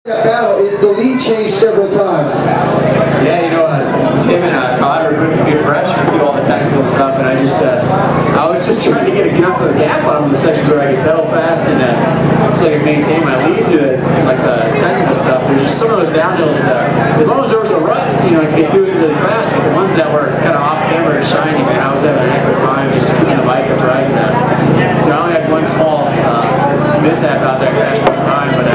That battle, the lead changed several times. Yeah, you know, Tim and Todd were putting good pressure through all the technical stuff, and I was just trying to get enough of a gap on them in the sections where I could pedal fast and so I could maintain my lead through the technical stuff. There's just some of those downhills that, as long as there was a rut, you know, I could do it really fast, but the ones that were kind of off camera and shiny, man, I was having a heck of a time just keeping the bike upright. I only had one small mishap out there, I crashed one time, but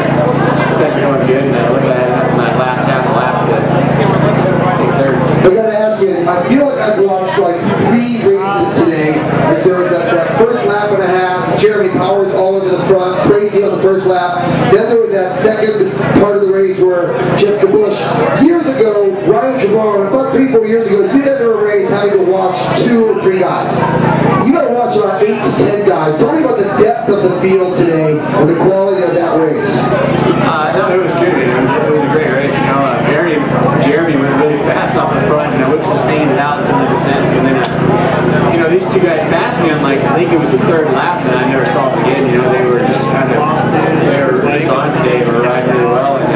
these guys are going good, and I look at it in that last half of the lap to take third. I gotta ask you, I feel like I've watched like 3 races today. Like there was that first lap and a half, Jeremy Powers all over the front, crazy on the first lap. Then there was that second part of the race where Geoff Kabush, years ago, Ryan Trebon, about 3-4 years ago, you'd enter a race having to watch 2 or 3 guys. You gotta watch about 8 to 10 guys. Tell me about the depth of the field today and the quality of that race. No, it was good. It was a great race. You know, Jeremy went really fast off the front, and Wicks was hanging it out in some of the descents, and then you know, these 2 guys passed me on, like, I think it was the 3rd lap, and I never saw them again. You know, they were just kind of, they were just on today. They were riding really well, and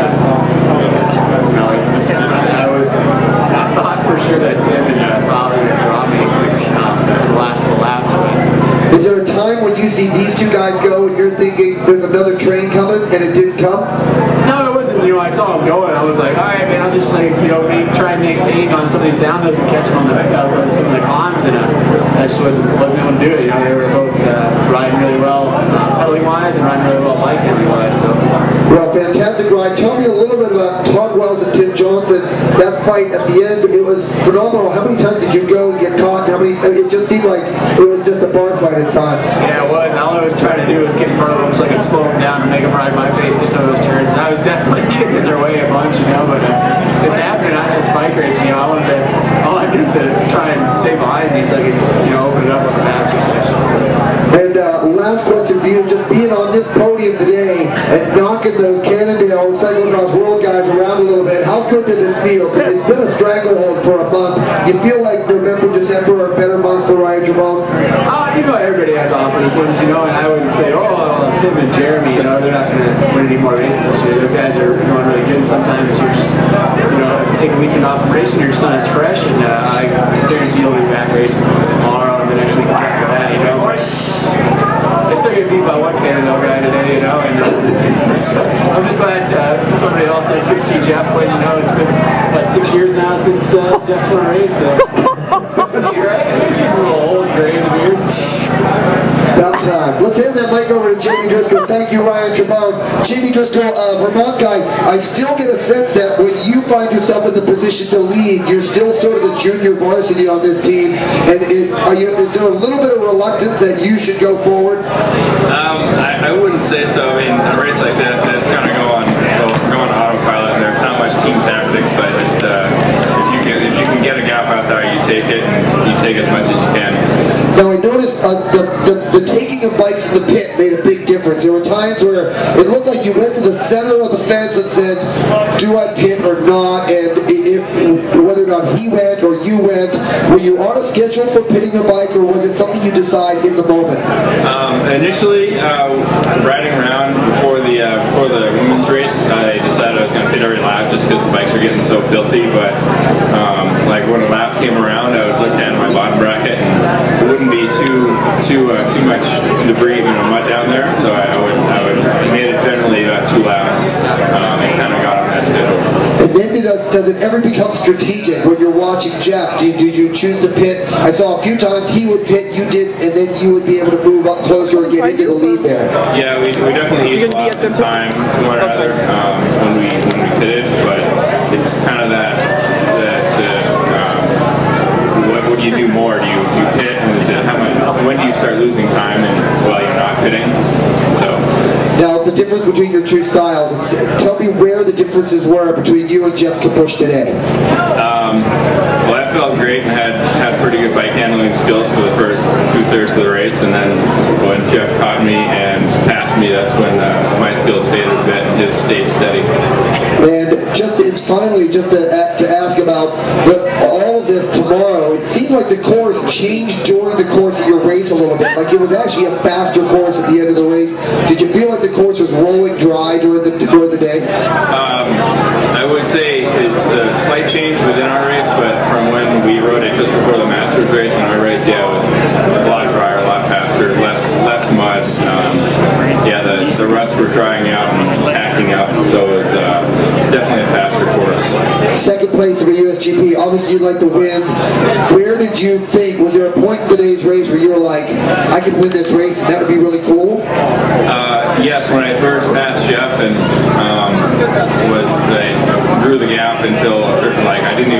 you know, I thought for sure that Tim and Todd would drop me the last couple laps, but. Is there a time when you see these 2 guys go and you're thinking there's another train coming and it didn't come? No, it wasn't. You know, I saw him going. I was like, all right, man, I'll just, like, you know, try and maintain on some of these downhills and catch them on some of the climbs, and I just wasn't able to do it. You know, they were both riding really well, pedaling wise, and riding really well bike handling wise. So. Well, fantastic ride. Tell me a little bit about Todd Wells and Tim Johnson. That fight at the end, it was phenomenal. How many times did you go and get caught? How many? It just seemed like it was just a bar fight at times. Yeah, it was. All I was trying to do was get in front of them so I could slow them down and make them ride my face through some of those turns. And I was definitely getting in their way a bunch, you know, but it's happening. It's bike racing, you know. All I did to try and stay behind me so I could, you know, open it up with the faster sections. And last question for you, just being on this podium today and knocking those Cannondale Cyclocross World guys around a little bit, how good does it feel? Because it's been a stranglehold for a month. You feel like November, December are better months for Ryan Trebon? You know, everybody has off weekends, you know, and I wouldn't say, oh, Tim and Jeremy, you know, they're not going to win any more races this year. Those guys are going really good, and sometimes you're just, you know, if you take a weekend off from racing, your sun is fresh, and I guarantee you'll be back racing tomorrow and the next week after that, you know. I still get beat by one Cannondale guy today, you know, and I'm just glad somebody else. It's good to see Geoff win. You know, it's been what 6 years now since Geoff's won a race. So it's good to see you, right? It's getting a little old, gray in the beard. About time. Let's hand that mic over to Jamey Driscoll. Thank you, Ryan Trebon. Jamey Driscoll, Vermont guy. I still get a sense that when you find yourself in the position to lead, you're still sort of the junior varsity on this team. And is there a little bit of reluctance that you should go forward? I wouldn't say so. I mean, a race like this, I just kind of go on autopilot, and there's not much team tactics. I just, if you can get a gap out there, you take it, and you take as much as you can. Now I noticed the taking of bikes in the pit made a big difference. There were times where it looked like you went to the center of the fence and said, do I pit or not? And whether or not he went or you went, were you on a schedule for pitting a bike, or was it something you decide in the moment? Initially, riding around before the women's race, I decided I was going to pit every lap just because the bikes were getting so filthy. But like when a lap came around, I would look down at my bottom bracket, and it wouldn't be too much debris, you know, mud down there. So I made it generally about 2 laps, and kind of got on that schedule. And then does it ever become strategic when you're watching Geoff? Did you choose to pit? I saw a few times he would pit, you did, and then you would be able to move up closer and get into the lead there. Yeah, we definitely each lost some time to one another when we pitted, but it's kind of what do you do more? Do you pit, and when do you start losing time while you're not pitting? So. Now, the difference between your 2 styles, tell me where the differences were between you and Geoff Kabush today. Well, I felt great and had pretty good bike handling skills for the first 2/3 of the race, and then when Geoff caught me and passed me, that's when my skills faded a bit and his stayed steady. And finally, just to ask about all of this tomorrow, it seemed like the course changed during the course of your race a little bit. Like it was actually a faster course at the end of the race. Did you feel like the course was rolling dry during the day? a slight change within our race, but from when we rode it just before the Masters race and our race, yeah, it was a lot drier, a lot faster, less mud. Yeah, the ruts were drying out and tacking up, so it was definitely a faster course. Second place for USGP. Obviously, you'd like to win. Where did you think? Was there a point in today's race where you were like, I could win this race, and that would be really cool? Yes, when I first passed Geoff and grew the gap until a certain, like, I didn't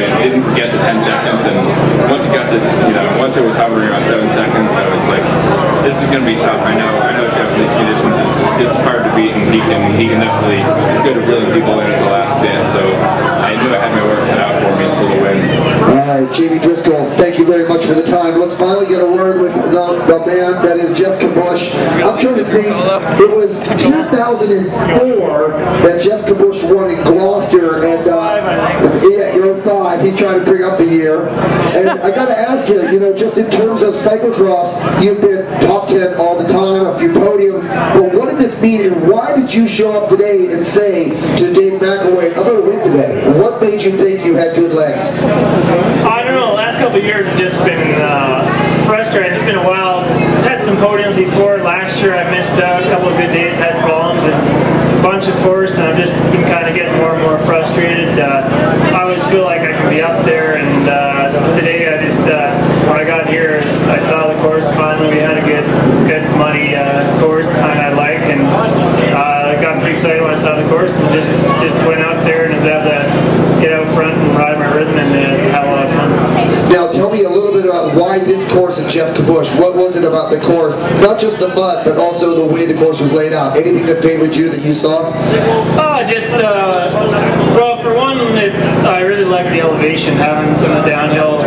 get to 10 seconds, and once it got to, once it was hovering around 7 seconds, I was like, this is going to be tough. I know Geoff in these conditions is hard to beat, and he can definitely, he's good at reeling people in at the last bit, so I knew I had my work cut out for me for the win. All right, Jamey Driscoll, thank you very much for the time. Let's finally get a word with the man that is Geoff Kabush. I'm trying to think, it was 2004 that Geoff Kabush won in Gloucester, and yeah, you're 5. He's trying to bring up the year. And I got to ask you, just in terms of cyclocross, you've been top 10 all the time, a few podiums, but what did this mean, and why did you show up today and say to Dave McElwain, I'm going to win today? What made you think you had good legs? I don't know, the last couple of years have just been frustrating. It's been a while. I've had some podiums before. Last year I missed a couple of good days, had problems, and a bunch of firsts, and I've just been kind of getting more and more frustrated. I always feel like I can be up there, and today I just, when I got here, I saw the course finally. We had a good muddy course, the kind I like, and I got pretty excited when I saw the course, and just went out there and was able to get out front and ride my rhythm and have a lot of fun. Now tell me a little bit about why this course at Geoff Kabush. What was it about the course? Not just the mud, but also the way the course was laid out. Anything that favored you that you saw? Well, for one, I really like the elevation, having some of the downhill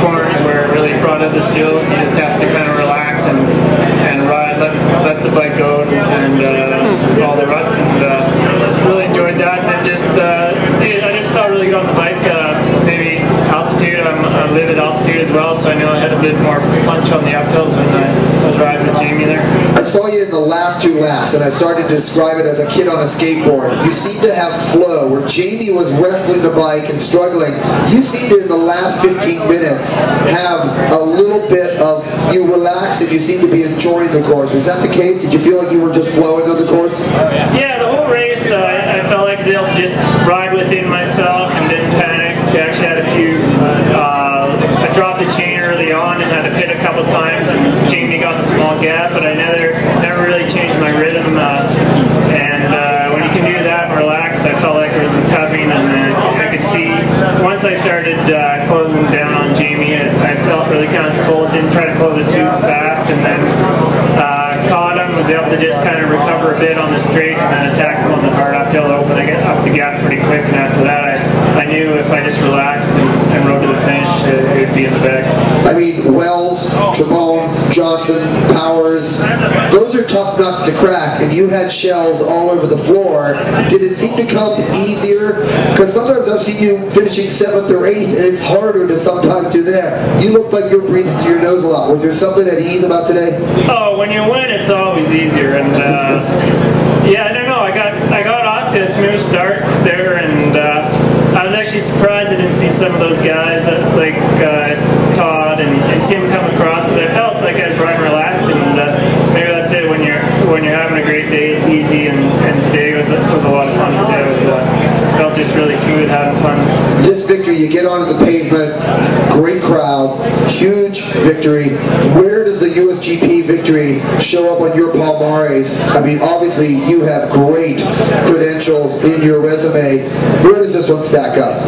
corners where it really brought up the skills. You just have to kind of relax and ride, let the bike go and follow the ruts, and really enjoyed that. And then I just felt really good on the bike. Maybe altitude, I live at altitude as well, so I know I had a bit more punch on the uphills when I was riding with Jamey there. I saw you in the last 2 laps, and I started to describe it as a kid on a skateboard. You seemed to have flow. Where Jamey was wrestling the bike and struggling, you seemed to, in the last 15 minutes, have a little bit of, you relaxed and you seemed to be enjoying the course. Was that the case? Did you feel like you were just flowing on the course? Yeah, the whole race, I felt like they'll just ride within myself and didn't panic. I actually had a few, I dropped the chain early on and had to pit a couple times, and Jamey got the small gap, but I never really changed my rhythm, and when you can do that and relax, I felt like I was recovering, and I could see, once I started closing down on Jamey, I felt really comfortable, didn't try to close it too fast, and then caught him, was able to just kind of recover a bit on the straight, and then attack him on the hard uphill, opening up the gap pretty quick, and after that I knew if I just relaxed and rode to the finish, it would be in the bag. I mean, Wells, Trebon, Johnson, Powers, those are tough nuts to crack, and you had shells all over the floor. Did it seem to come easier? Because sometimes I've seen you finishing 7th or 8th, and it's harder to sometimes do there. You looked like you were breathing through your nose a lot. Was there something at ease about today? Oh, when you win, it's always easier, and yeah, I don't know. I got off to a smooth start there, and I was actually surprised I didn't see some of those guys like Todd and Tim come across, because I felt like I was riding relaxed, and maybe that's it. When you're having a great day, it's easy, and today was a lot of fun. Today felt just really smooth, having fun. This victory, you get onto the pavement, great crowd, huge victory. Where does the USGP victory show up on your palmares? I mean, obviously you have great credentials in your resume. Where does this one stack up?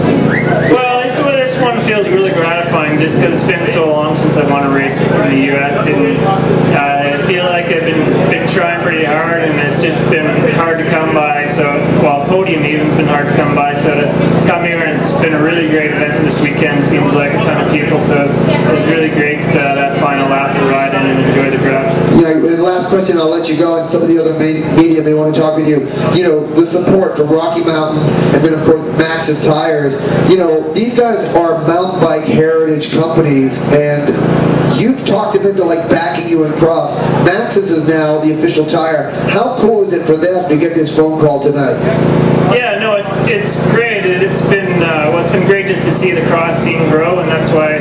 Well, this one feels really gratifying, just because it's been so long since I've won a race in the US, and I feel like I've been trying pretty hard, and it's just been hard to come by. So, well, podium even's been hard to come by. So to come here, and it's been a really great event this weekend. Seems like a ton of people, so it was really great that final lap to ride in and enjoy the crowd. Yeah, and last question, I'll let you go, and some of the other media may want to talk with you. You know, the support from Rocky Mountain, and then of course Maxxis tires. You know, these guys are mountain bike heritage companies, and you've talked them into like backing you in cross. Maxxis is now the official tire. How cool is it for them to get this phone call tonight? Yeah, no, it's great. It's been what's see the cross scene grow, and that's why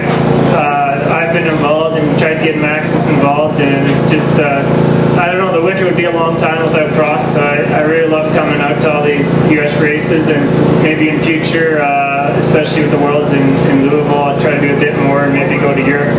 I've been involved and tried to get Maxxis involved, and it's just, I don't know, the winter would be a long time without cross, so I really love coming out to all these US races, and maybe in future, especially with the Worlds in Louisville, I'll try to do a bit more and maybe go to Europe.